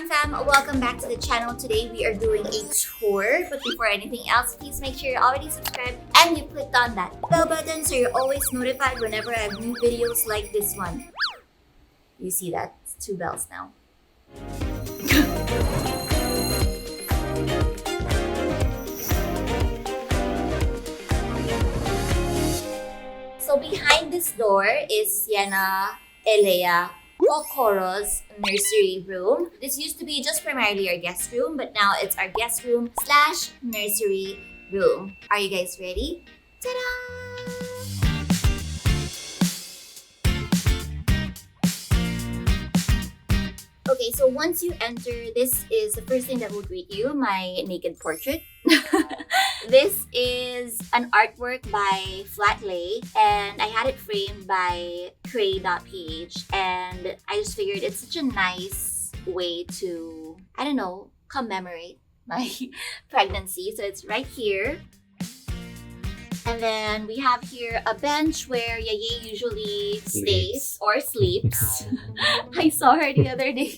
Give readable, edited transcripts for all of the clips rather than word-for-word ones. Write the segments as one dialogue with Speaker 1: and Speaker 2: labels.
Speaker 1: fam, welcome back to the channel. Today we are doing a tour, but before anything else, please make sure you're already subscribed and you clicked on that bell button so you're always notified whenever I have new videos like this one. You see that? It's 2 bells now. So behind this door is Sienna, Elea, Kokoro's nursery room. This used to be just primarily our guest room, but now it's our guest room slash nursery room. Are you guys ready? Ta-da! Okay, so once you enter, this is the first thing that will greet you, my naked portrait. This is an artwork by Flatlay, and I had it framed by Cray.ph, and I just figured it's such a nice way to, I don't know, commemorate my pregnancy. So it's right here. And then we have here a bench where Yaye usually stays or sleeps. I saw her the other day.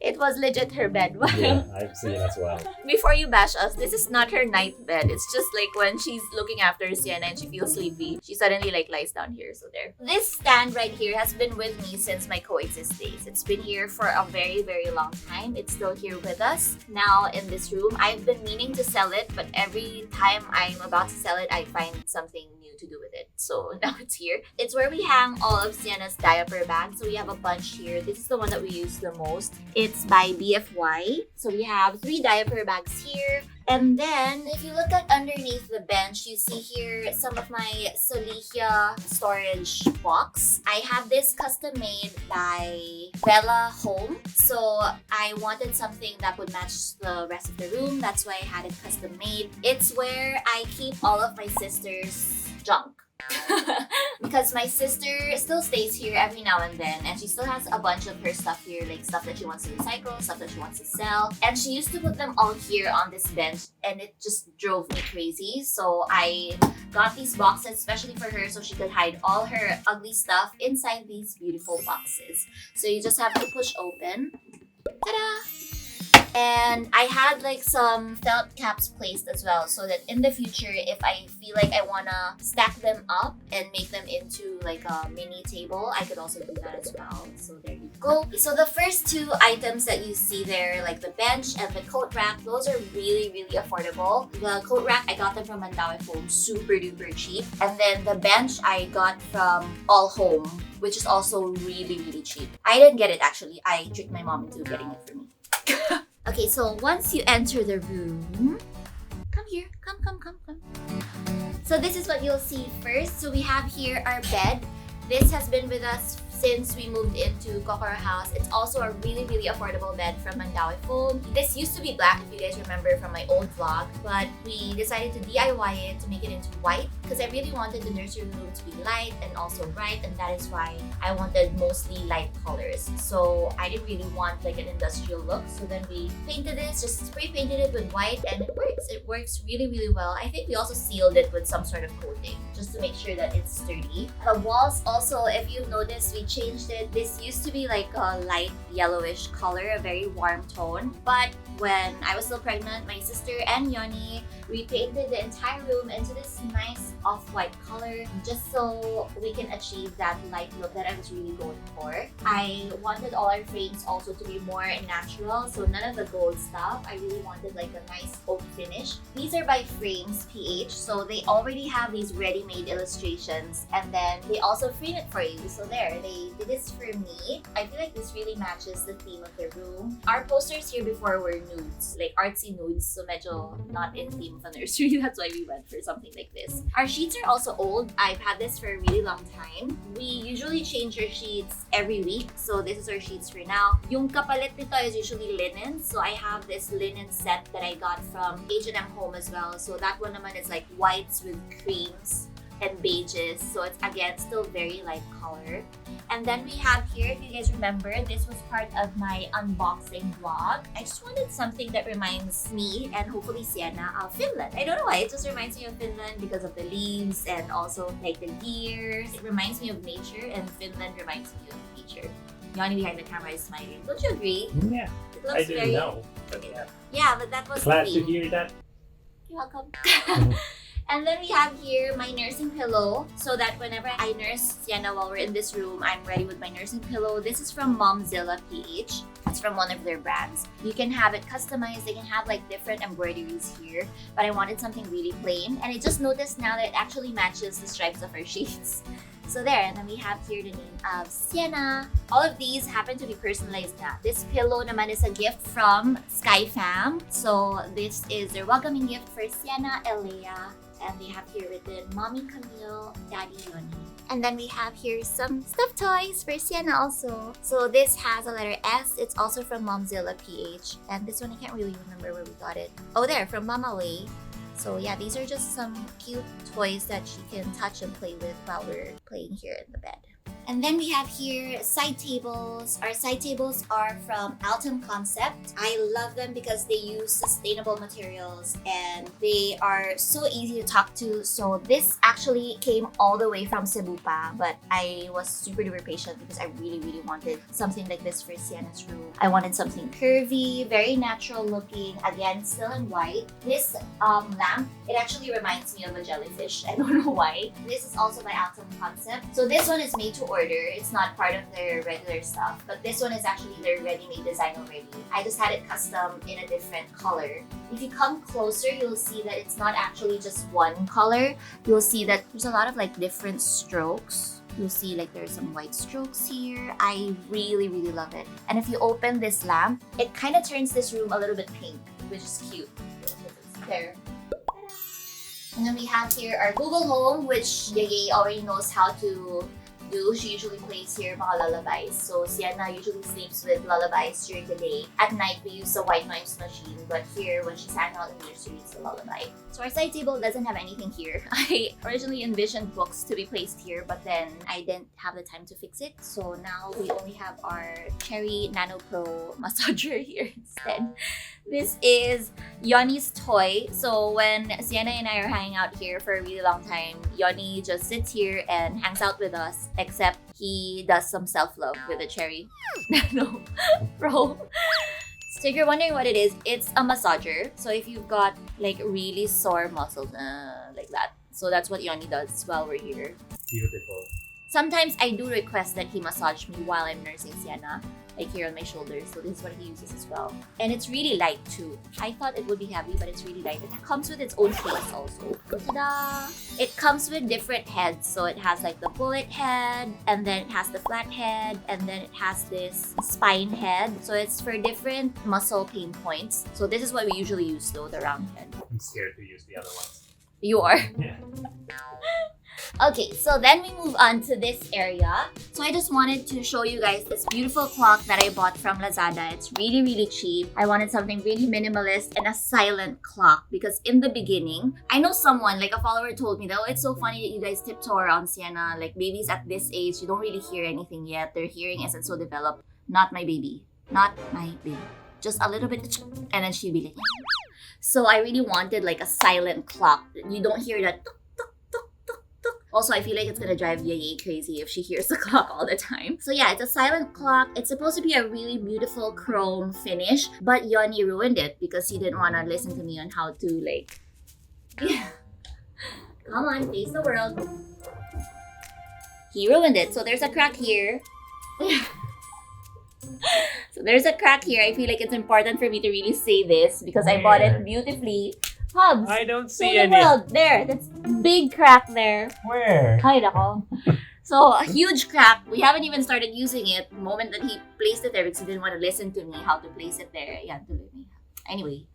Speaker 1: It was legit her bed.
Speaker 2: Yeah, I've seen it as well.
Speaker 1: Before you bash us, this is not her night bed. It's just like when she's looking after Sienna and she feels sleepy, she suddenly like lies down here. So there. This stand right here has been with me since my coexist days. It's been here for a very, very long time. It's still here with us now in this room. I've been meaning to sell it, but every time I'm about to sell it, I find something new to do with it. So now it's here. It's where we hang all of Sienna's diaper bags. So we have a bunch here. This is the one that we use the most. It's by BFY. So we have 3 diaper bags here. And then, if you look at underneath the bench, you see here some of my Solihia storage box. I have this custom made by Bella Home. So I wanted something that would match the rest of the room. That's why I had it custom made. It's where I keep all of my sister's junk. Because my sister still stays here every now and then, and she still has a bunch of her stuff here, like stuff that she wants to recycle, stuff that she wants to sell, and she used to put them all here on this bench, and it just drove me crazy. So I got these boxes especially for her so she could hide all her ugly stuff inside these beautiful boxes. So you just have to push open. Ta-da! And I had like some felt caps placed as well, so that in the future, if I feel like I wanna stack them up and make them into like a mini table, I could also do that as well. So there you go. So the first 2 items that you see there, like the bench and the coat rack, those are really, really affordable. The coat rack, I got them from Mandaue Foam, super duper cheap. And then the bench I got from All Home, which is also really, really cheap. I didn't get it actually. I tricked my mom into getting it for me. Okay, so once you enter the room, come here, come. So this is what you'll see first. So we have here our bed. This has been with us since we moved into Kokoro House. It's also a really, really affordable bed from Mandaue Foam. This used to be black, if you guys remember from my old vlog, but we decided to DIY it to make it into white because I really wanted the nursery room to be light and also bright, and that is why I wanted mostly light colors. So I didn't really want like an industrial look. So then we painted this, just spray painted it with white, and it works. It works really, really well. I think we also sealed it with some sort of coating just to make sure that it's sturdy. The walls also, if you've noticed, we changed it. This used to be like a light yellowish color, a very warm tone. But when I was still pregnant, my sister and Yoni repainted the entire room into this nice off-white color just so we can achieve that light look that I was really going for. I wanted all our frames also to be more natural, so none of the gold stuff. I really wanted like a nice oak finish. These are by Frames PH, so they already have these ready-made illustrations, and then they also frame it for you. So there, they did this for me. I feel like this really matches the theme of the room. Our posters here before were nudes, like artsy nudes, so medyo not in theme of a nursery. That's why we went for something like this. Our sheets are also old. I've had this for a really long time. We usually change our sheets every week, so this is our sheets for now. Yung kapalit nito is usually linen, so I have this linen set that I got from H&M Home as well. So that one naman is like whites with creams and beiges, so it's again still very light color. And then we have here, if you guys remember, this was part of my unboxing vlog. I just wanted something that reminds me and hopefully Sienna of Finland. I don't know why, it just reminds me of Finland because of the leaves and also like the gears. It reminds me of nature, and Finland reminds me of nature. Yanni behind the camera is smiling. Don't you agree?
Speaker 2: Yeah,
Speaker 1: It
Speaker 2: I
Speaker 1: looks
Speaker 2: didn't
Speaker 1: very...
Speaker 2: know. But yeah.
Speaker 1: Yeah, but that was
Speaker 2: Glad
Speaker 1: the
Speaker 2: to
Speaker 1: theme.
Speaker 2: hear that.
Speaker 1: You're welcome. And then we have here my nursing pillow, so that whenever I nurse Sienna while we're in this room, I'm ready with my nursing pillow. This is from Momzilla PH. It's from one of their brands. You can have it customized. They can have like different embroideries here, but I wanted something really plain. And I just noticed now that it actually matches the stripes of her sheets. So there, and then we have here the name of Sienna. All of these happen to be personalized na. This pillow naman is a gift from SkyFam. So this is their welcoming gift for Sienna, Elea, and they have here written Mommy Camille, Daddy Yoni. And then we have here some stuffed toys for Sienna also. So this has a letter S. It's also from Momzilla PH. And this one I can't really remember where we got it. Oh, there, from Mama Way. So yeah, these are just some cute toys that she can touch and play with while we're playing here in the bed. And then we have here side tables. Our side tables are from Altum Concept. I love them because they use sustainable materials and they are so easy to talk to. So this actually came all the way from Cebu pa, but I was super duper patient because I really wanted something like this for Sienna's room. I wanted something curvy, very natural looking, again, still in white. This lamp, it actually reminds me of a jellyfish. I don't know why. This is also by Altum Concept. So this one is made to order. It's not part of their regular stuff, but this one is actually their ready-made design already. I just had it custom in a different color. If you come closer, you'll see that it's not actually just one color. You'll see that there's a lot of like different strokes. You'll see like there's some white strokes here. I really love it. And if you open this lamp, it kind of turns this room a little bit pink, which is cute. There. And then we have here our Google Home, which Yeye already knows how to do. She usually plays here mga lullabies. So Sienna usually sleeps with lullabies during the day. At night, we use the white noise machine, but here, when she's hanging out in the nursery, it's a lullaby. So our side table doesn't have anything here. I originally envisioned books to be placed here, but then I didn't have the time to fix it. So now we only have our Cherry Nano Pro massager here instead. This is Yoni's toy. So when Sienna and I are hanging out here for a really long time, Yoni just sits here and hangs out with us, except he does some self-love with a Cherry Nano Pro. So if you're wondering what it is, it's a massager. So if you've got like really sore muscles, like that. So that's what Yoni does while we're here.
Speaker 2: Beautiful.
Speaker 1: Sometimes I do request that he massage me while I'm nursing Sienna, like here on my shoulders. So this is what he uses as well. And it's really light too. I thought it would be heavy, but it's really light. And it comes with its own case also. Ta-da! It comes with different heads. So it has like the bullet head, and then it has the flat head, and then it has this spine head. So it's for different muscle pain points. So this is what we usually use though, the round head.
Speaker 2: I'm scared to use the other ones.
Speaker 1: You are?
Speaker 2: Yeah.
Speaker 1: Okay, so then we move on to this area. So I just wanted to show you guys this beautiful clock that I bought from Lazada. It's really cheap. I wanted something really minimalist and a silent clock because in the beginning, I know someone, like a follower told me that, oh, it's so funny that you guys tiptoe around Sienna. Like babies at this age, you don't really hear anything yet. Their hearing isn't so developed. Not my baby. Not my baby. Just a little bit and then she'd be like, so I really wanted like a silent clock. You don't hear that. Also, I feel like it's gonna drive Yeye crazy if she hears the clock all the time. So yeah, it's a silent clock. It's supposed to be a really beautiful chrome finish, but Yoni ruined it because he didn't want to listen to me on how to like... Yeah. Come on, face the world. He ruined it. So there's a crack here. So there's a crack here. I feel like it's important for me to really say this because I bought it beautifully. Hubs,
Speaker 2: I don't
Speaker 1: show
Speaker 2: see
Speaker 1: the
Speaker 2: any.
Speaker 1: world. There, that's big crack there.
Speaker 2: Where?
Speaker 1: Ay, nako. So, a huge crack. We haven't even started using it the moment that he placed it there because he didn't want to listen to me how to place it there. Yan, tuloy mo. Anyway,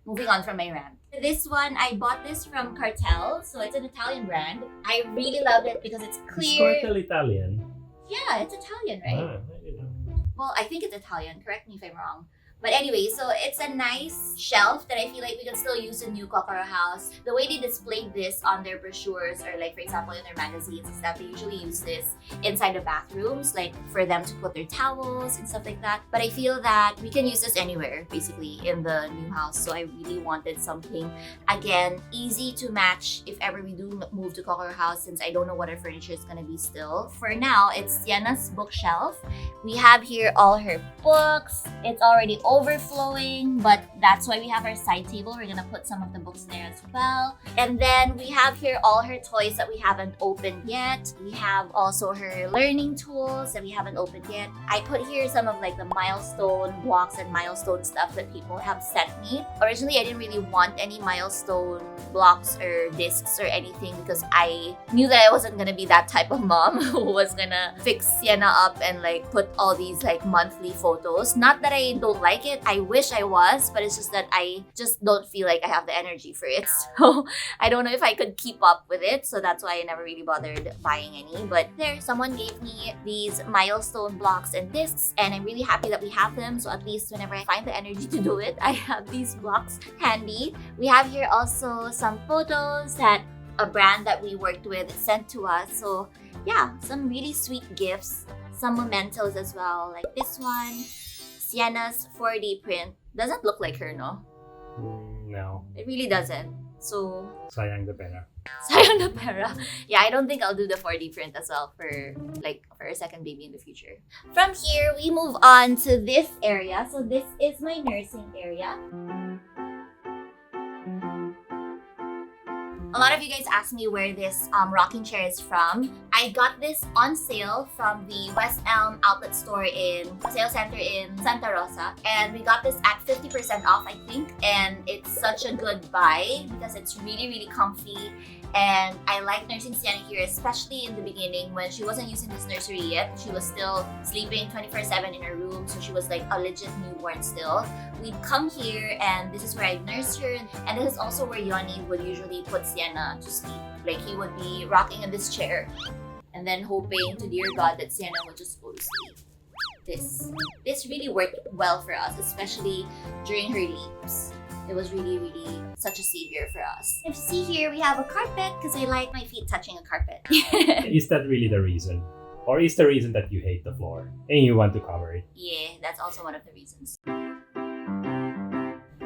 Speaker 1: moving on from my rant. This one, I bought this from Cartel. So, it's an Italian brand. I really loved it because it's clear.
Speaker 2: It's Cartel Italian.
Speaker 1: Yeah, it's Italian, right?
Speaker 2: Ah, I didn't know.
Speaker 1: Well, I think it's Italian. Correct me if I'm wrong. But anyway, so it's a nice shelf that I feel like we can still use in New Kokoro House. The way they displayed this on their brochures or like for example in their magazines is that they usually use this inside the bathrooms, like for them to put their towels and stuff like that. But I feel that we can use this anywhere basically in the new house. So I really wanted something, again, easy to match if ever we do move to Kokoro House, since I don't know what our furniture is gonna be still. For now, it's Sienna's bookshelf. We have here all her books. It's already overflowing, but that's why we have our side table. We're gonna put some of the books there as well. And then we have here all her toys that we haven't opened yet. We have also her learning tools that we haven't opened yet. I put here some of like the milestone blocks and milestone stuff that people have sent me. Originally, I didn't really want any milestone blocks or discs or anything because I knew that I wasn't gonna be that type of mom who was gonna fix Sienna up and like put all these like monthly photos. Not that I don't like it, I wish I was, but it's just that I just don't feel like I have the energy for it. So I don't know if I could keep up with it, so that's why I never really bothered buying any. But there, someone gave me these milestone blocks and discs, and I'm really happy that we have them, so at least whenever I find the energy to do it, I have these blocks handy. We have here also some photos that a brand that we worked with sent to us. So yeah, some really sweet gifts, some mementos as well, like this one. Sienna's 4D print. Doesn't look like her, no?
Speaker 2: No.
Speaker 1: It really doesn't. So,
Speaker 2: Sayang the pera.
Speaker 1: sayang na pera. Yeah, I don't think I'll do the 4D print as well for a second baby in the future. From here, we move on to this area. So this is my nursing area. A lot of you guys asked me where this rocking chair is from. I got this on sale from the West Elm outlet store in sale center in Santa Rosa, and we got this at 50% off, I think. And it's such a good buy because it's really, really comfy. And I like nursing Sienna here, especially in the beginning when she wasn't using this nursery yet. She was still sleeping 24/7 in her room, so she was like a legit newborn still. We'd come here and this is where I'd nurse her, and this is also where Yoni would usually put Sienna to sleep. Like he would be rocking in this chair and then hoping to dear God that Sienna would just go to sleep. This really worked well for us, especially during her leaps. It was really, really such a savior for us. If you see here, we have a carpet because I like my feet touching a carpet.
Speaker 2: Is that really the reason? Or is the reason that you hate the floor and you want to cover it?
Speaker 1: Yeah, that's also one of the reasons.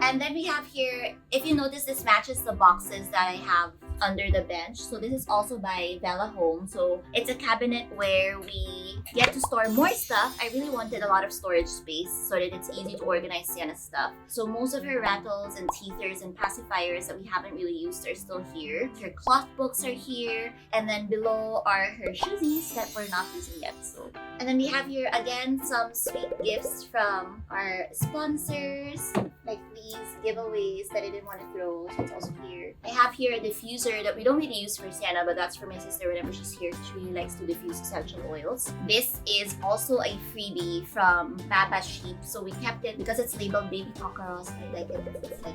Speaker 1: And then we have here, if you notice, this matches the boxes that I have under the bench. So this is also by Bella Home. So it's a cabinet where we get to store more stuff. I really wanted a lot of storage space so that it's easy to organize Sienna's stuff. So most of her rattles and teethers and pacifiers that we haven't really used are still here. Her cloth books are here. And then below are her shoesies that we're not using yet. So, and then we have here again some sweet gifts from our sponsors, like these giveaways that I didn't want to throw, so it's also here. I have here a diffuser that we don't really use for Sienna, but that's for my sister whenever she's here. She really likes to diffuse essential oils. This is also a freebie from Baba Sheep, so we kept it because it's labeled Baby Cockroach. I like it. It's like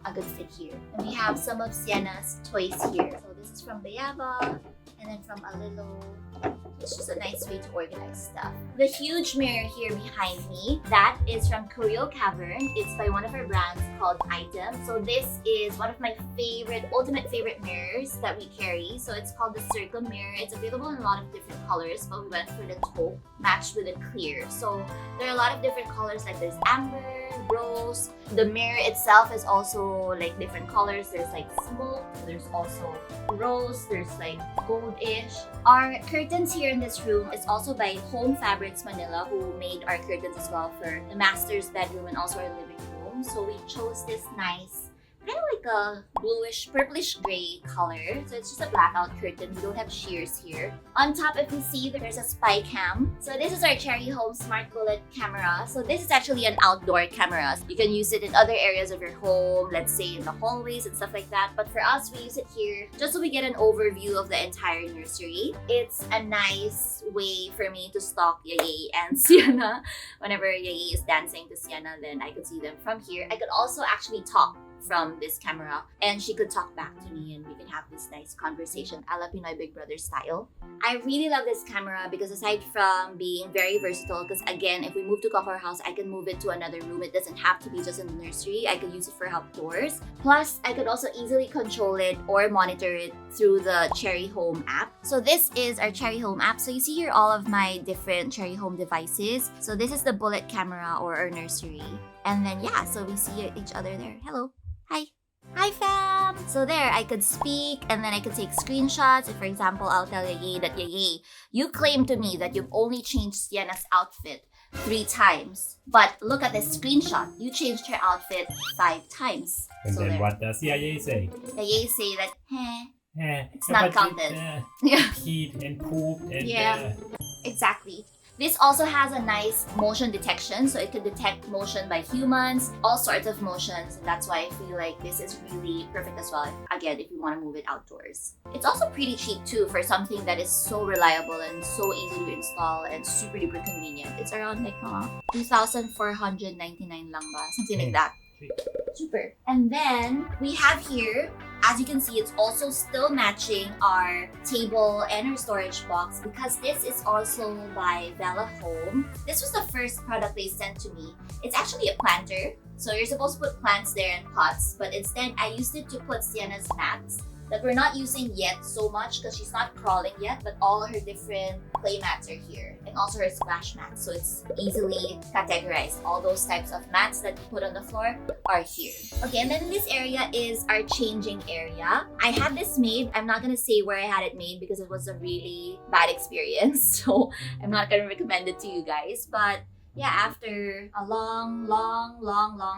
Speaker 1: a good fit here. And we have some of Sienna's toys here. So this is from Bayaba, and then from Alilo. It's just a nice way to organize stuff. The huge mirror here behind me, that is from Curio Cavern. It's by one of our brands called Item. So this is one of my ultimate favorite mirrors that we carry. So it's called the Circum mirror. It's available in a lot of different colors, but we went for the taupe matched with a clear. So there are a lot of different colors, like there's amber, rose. The mirror itself is also like different colors. There's like smoke, there's also rose, there's like goldish. Our curtains here in this room is also by Home Fabrics Manila, who made our curtains as well for the master's bedroom and also our living room. So we chose this nice, kind of like a bluish, purplish gray color. So it's just a blackout curtain. We don't have shears here. On top, if you see, there's a spy cam. So this is our Cherry Home Smart Bullet camera. So this is actually an outdoor camera. You can use it in other areas of your home, let's say in the hallways and stuff like that. But for us, we use it here just so we get an overview of the entire nursery. It's a nice way for me to stalk Yayay and Sienna. Whenever Yayay is dancing to Sienna, then I could see them from here. I could also actually talk from this camera, and she could talk back to me and we can have this nice conversation a la Pinoy Big Brother style. I really love this camera because aside from being very versatile, because again, if we move to Kokor House, I can move it to another room. It doesn't have to be just in the nursery. I could use it for outdoors. Plus, I could also easily control it or monitor it through the Cherry Home app. So this is our Cherry Home app. So you see here all of my different Cherry Home devices. So this is the bullet camera or our nursery. And then yeah, so we see each other there. Hello. Hi. Hi fam! So there, I could speak and then I could take screenshots. If for example, I'll tell Yeye that Yeye, you claim to me that you've only changed Sienna's outfit 3 times. But look at this screenshot. You changed her outfit 5 times.
Speaker 2: And
Speaker 1: So
Speaker 2: then
Speaker 1: there.
Speaker 2: what does Yaya say?
Speaker 1: Yeye say that, it's
Speaker 2: Eh,
Speaker 1: not
Speaker 2: but
Speaker 1: counted.
Speaker 2: it,
Speaker 1: Yeah.
Speaker 2: peed and pooped and
Speaker 1: Yeah. Exactly. This also has a nice motion detection, so it can detect motion by humans, all sorts of motions, and that's why I feel like this is really perfect as well, again, if you want to move it outdoors. It's also pretty cheap too for something that is so reliable and so easy to install and super duper convenient. It's around like 2,499 lang ba? Something like that. Super. And then we have here, as you can see, it's also still matching our table and our storage box because this is also by Bella Home. This was the first product they sent to me. It's actually a planter. So you're supposed to put plants there in pots, but instead I used it to put Sienna's mats that we're not using yet so much because she's not crawling yet, but all her different play mats are here and also her splash mats. So it's easily categorized. All those types of mats that you put on the floor are here. Okay, and then this area is our changing area. I had this made. I'm not gonna say where I had it made because it was a really bad experience. So I'm not gonna recommend it to you guys, but yeah, after a long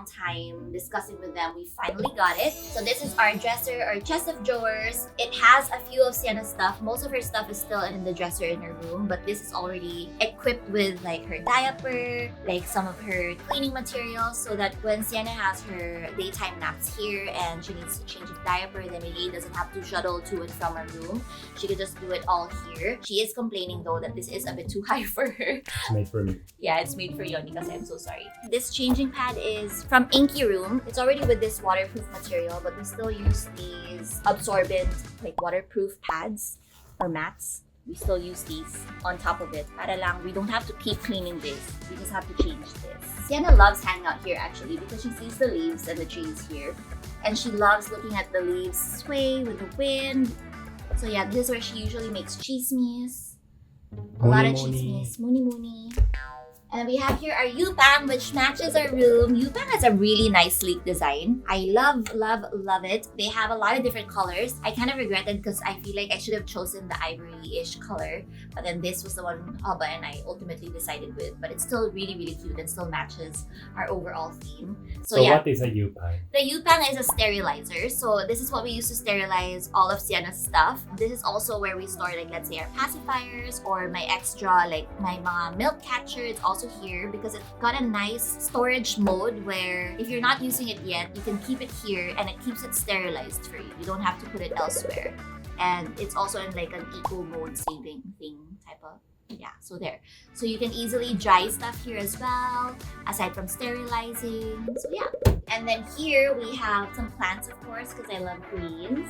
Speaker 1: time discussing with them, we finally got it. So this is our dresser or chest of drawers. It has a few of Sienna's stuff. Most of her stuff is still in the dresser in her room, but this is already equipped with like her diaper, like some of her cleaning materials, so that when Sienna has her daytime naps here and she needs to change her diaper, then Miggy doesn't have to shuttle to and from her room. She could just do it all here. She is complaining though that this is a bit too high for her.
Speaker 2: It's made for me.
Speaker 1: Yeah, it's made for Yoni kasi I'm so sorry. This changing pad is from Inky Room. It's already with this waterproof material, but we still use these absorbent, like waterproof pads or mats. We still use these on top of it. Para lang, we don't have to keep cleaning this. We just have to change this. Sienna loves hanging out here actually because she sees the leaves and the trees here. And she loves looking at the leaves sway with the wind. So yeah, this is where she usually makes chismes. A lot of chismes. Muni. And we have here our Yupang, which matches our room. Yupang has a really nice sleek design. I love it. They have a lot of different colors. I kind of regretted because I feel like I should have chosen the ivory-ish color. But then this was the one Haba and I ultimately decided with. But it's still really cute and still matches our overall theme. So yeah.
Speaker 2: What is a Yupang?
Speaker 1: The Yupang is a sterilizer. So this is what we use to sterilize all of Sienna's stuff. This is also where we store, like, let's say our pacifiers or my extra, like my mga milk catcher. It's also here because it's got a nice storage mode where if you're not using it yet, you can keep it here and it keeps it sterilized for you. You don't have to put it elsewhere. And it's also in like an eco mode saving thing type of, yeah, so there. So you can easily dry stuff here as well, aside from sterilizing. So yeah. And then here we have some plants, of course, because I love greens.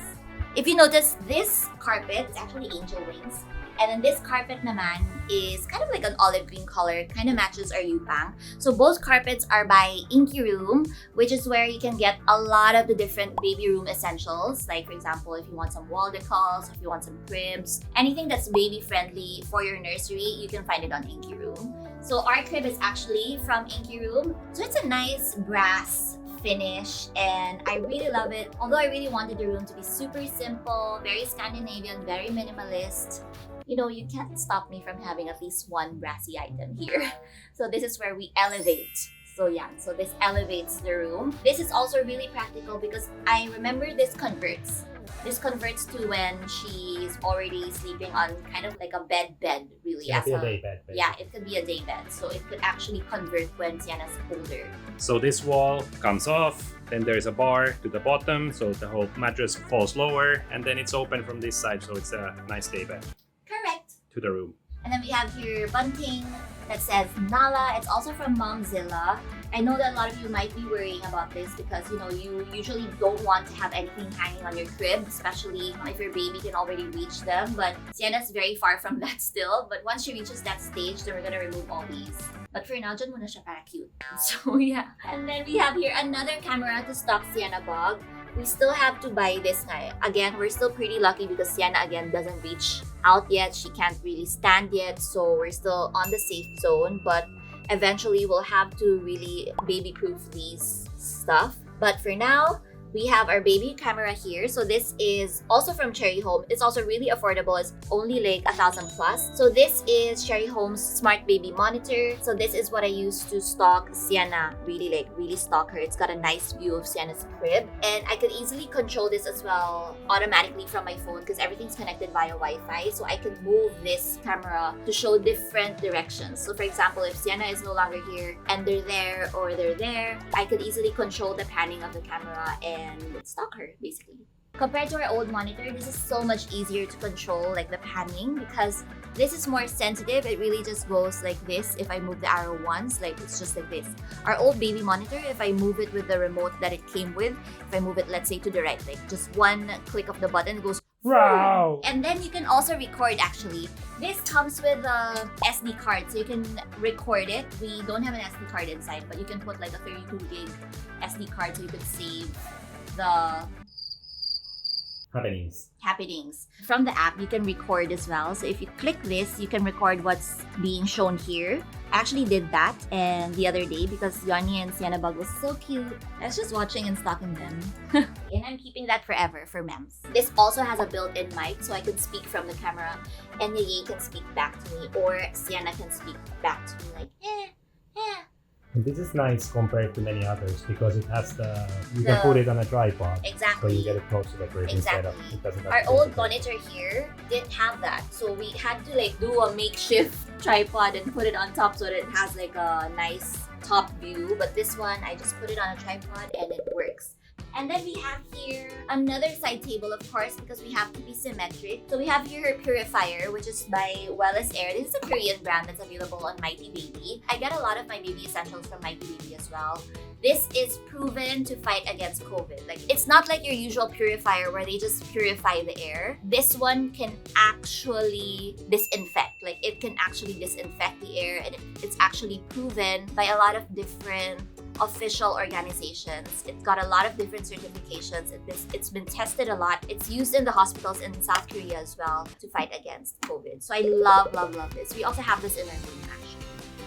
Speaker 1: If you notice, this carpet is actually angel wings. And then this carpet naman is kind of like an olive green color, kind of matches our Yupang. So both carpets are by Inky Room, which is where you can get a lot of the different baby room essentials. Like for example, if you want some wall decals, if you want some cribs, anything that's baby friendly for your nursery, you can find it on Inky Room. So our crib is actually from Inky Room. So it's a nice brass finish and I really love it. Although I really wanted the room to be super simple, very Scandinavian, very minimalist. You know, you can't stop me from having at least one brassy item here. So this is where we elevate. So yeah, so this elevates the room. This is also really practical because I remember this converts. This converts to when she's already sleeping on kind of like a bed, really.
Speaker 2: It could be a day bed.
Speaker 1: Yeah, it could be a day bed. So it could actually convert when Sienna's older.
Speaker 2: So this wall comes off, then there's a bar to the bottom, so the whole mattress falls lower, and then it's open from this side, so it's a nice day bed.
Speaker 1: Correct.
Speaker 2: To the room.
Speaker 1: And then we have here bunting that says Nala. It's also from Momzilla. I know that a lot of you might be worrying about this because, you know, you usually don't want to have anything hanging on your crib, especially if your baby can already reach them. But Sienna's very far from that still. But once she reaches that stage, then we're gonna remove all these. But for now, dyan muna siya para cute. So yeah. And then we have here another camera to stock Sienna Bog. We still have to buy this nga. Again, we're still pretty lucky because Sienna again doesn't reach out yet. She can't really stand yet. So we're still on the safe zone. But eventually we'll have to really baby-proof these stuff. But for now, we have our baby camera here. So this is also from Cherry Home. It's also really affordable. It's only like 1,000 plus. So this is Cherry Home's smart baby monitor. So this is what I use to stalk Sienna. Really stalk her. It's got a nice view of Sienna's crib. And I could easily control this as well automatically from my phone because everything's connected via Wi-Fi. So I can move this camera to show different directions. So for example, if Sienna is no longer here and they're there or they're there, I could easily control the panning of the camera and stalk her basically. Compared to our old monitor, this is so much easier to control, like the panning, because this is more sensitive. It really just goes like this. If I move the arrow once, like it's just like this. Our old baby monitor, if I move it with the remote that it came with, if I move it, let's say to the right, like just one click of the button, it goes
Speaker 2: wow.
Speaker 1: And then you can also record actually. This comes with a SD card, so you can record it. We don't have an SD card inside, but you can put like a 32 gig SD card so you could save the happenings. From the app, you can record as well. So if you click this, you can record what's being shown here. I actually did that and the other day because Yoni and Sienna Bug was so cute. I was just watching and stalking them. And I'm keeping that forever for memes. This also has a built-in mic, so I can speak from the camera and Yeye can speak back to me, or Sienna can speak back to me like,
Speaker 2: This is nice compared to many others because it has you can put it on a tripod.
Speaker 1: Exactly.
Speaker 2: So you get it close to the crib instead of it doesn't have
Speaker 1: Our
Speaker 2: to
Speaker 1: old monitor here didn't have that. So we had to like do a makeshift tripod and put it on top so that it has like a nice top view. But this one, I just put it on a tripod and it works. And then we have here another side table, of course, because we have to be symmetric. So we have here Purifier, which is by Wellness Air. This is a Korean brand that's available on Mighty Baby. I get a lot of my baby essentials from Mighty Baby as well. This is proven to fight against COVID. Like, it's not like your usual purifier where they just purify the air. This one can actually disinfect. Like, it can actually disinfect the air, and it's actually proven by a lot of different official organizations. It's got a lot of different certifications. It's been tested a lot. It's used in the hospitals in South Korea as well to fight against COVID. So I love this. We also have this in our room actually.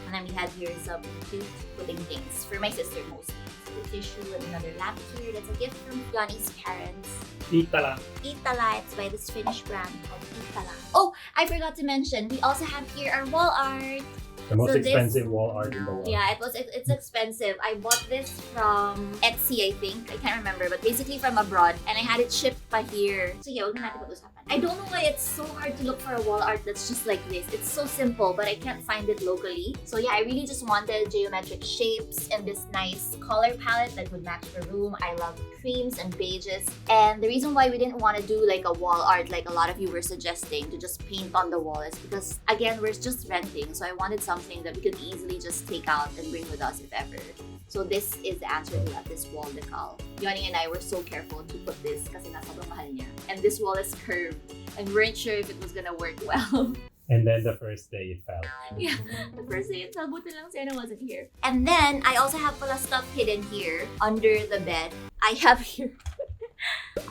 Speaker 1: And then we have here some cute pudding things for my sister mostly. So the tissue and another lamp here. That's a gift from Johnny's parents.
Speaker 2: Itala.
Speaker 1: Itala. It's by this Finnish brand called Itala. Oh, I forgot to mention, we also have here our wall art.
Speaker 2: The most expensive wall art in the world.
Speaker 1: Yeah, it's expensive. I bought this from Etsy, I think. I can't remember, but basically from abroad. And I had it shipped by here. So yeah, huwag na natin pag-usapan. I don't know why it's so hard to look for a wall art that's just like this. It's so simple, but I can't find it locally. So yeah, I really just wanted geometric shapes and this nice color palette that would match the room. I love creams and beiges. And the reason why we didn't want to do like a wall art like a lot of you were suggesting to just paint on the wall is because, again, we're just renting. So I wanted something that we could easily just take out and bring with us if ever. So this is the answer to that, this wall decal. Yoni and I were so careful to put this kasi sobrang mahal niya. And this wall is curved. And we weren't sure if it was gonna work well.
Speaker 2: And then the first day it fell.
Speaker 1: Yeah, the first day it fell. Buti lang Sienna wasn't here. And then, I also have pala stuff hidden here under the bed. I have here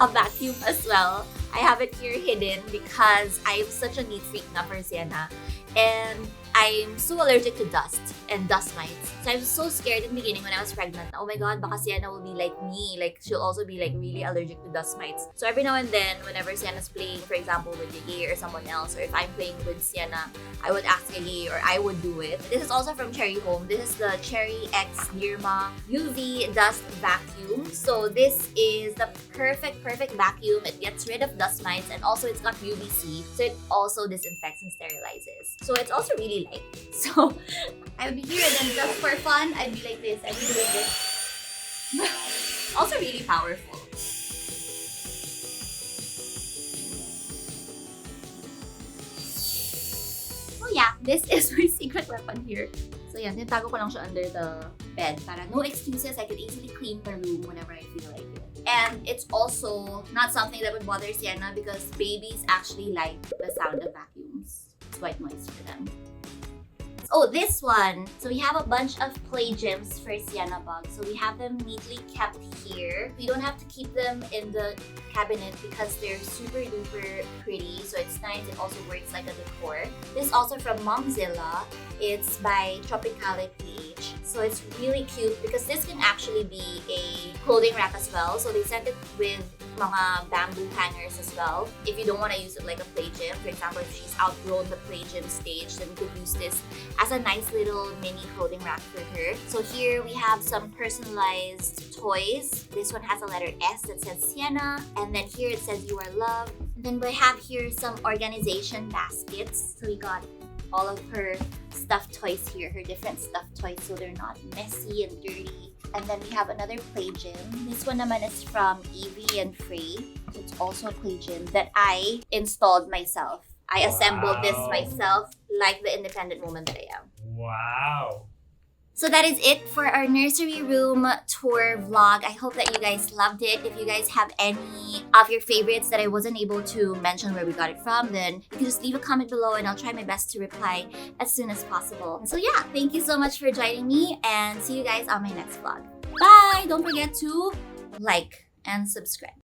Speaker 1: a vacuum as well. I have it here hidden because I'm such a neat freak na for Sienna. And I'm so allergic to dust and dust mites. So I was so scared in the beginning when I was pregnant. Oh my god, baka Sienna will be like me. Like, she'll also be like really allergic to dust mites. So every now and then, whenever Sienna's playing, for example, with Yeye or someone else, or if I'm playing with Sienna, I would ask Yeye or I would do it. This is also from Cherry Home. This is the Cherry X Nirma UV Dust Vacuum. So this is the perfect vacuum. It gets rid of dust mites and also it's got UVC. So it also disinfects and sterilizes. So it's also really light. So I would be here and then just for fun, I'd be like this. I'd be doing this. Also really powerful. So yeah, this is my secret weapon here. So yan, tinatago ko lang siya under the bed. Para no excuses, I could easily clean the room whenever I feel like it. And it's also not something that would bother Sienna because babies actually like the sound of vacuums. It's white noise for them. Oh, this one. So we have a bunch of play gyms for Sienna bugs. So we have them neatly kept here. We don't have to keep them in the cabinet because they're super duper pretty. So it's nice. It also works like a decor. This is also from Momzilla. It's by Tropicale PH. So it's really cute because this can actually be a clothing rack as well. So they sent it with mga bamboo hangers as well. If you don't want to use it like a play gym, for example, if she's outgrown the play gym stage, then you could use this as a nice little mini clothing rack for her. So here we have some personalized toys. This one has a letter S that says Sienna, and then here it says you are loved. And then we have here some organization baskets. So we got all of her stuffed toys here, her different stuffed toys, so they're not messy and dirty. And then we have another play gym. This one naman is from Evie and Frey. So it's also a play gym that I installed myself. I assembled this myself like the independent woman that I am.
Speaker 2: Wow.
Speaker 1: So that is it for our nursery room tour vlog. I hope that you guys loved it. If you guys have any of your favorites that I wasn't able to mention where we got it from, then you can just leave a comment below and I'll try my best to reply as soon as possible. So yeah, thank you so much for joining me and see you guys on my next vlog. Bye! Don't forget to like and subscribe.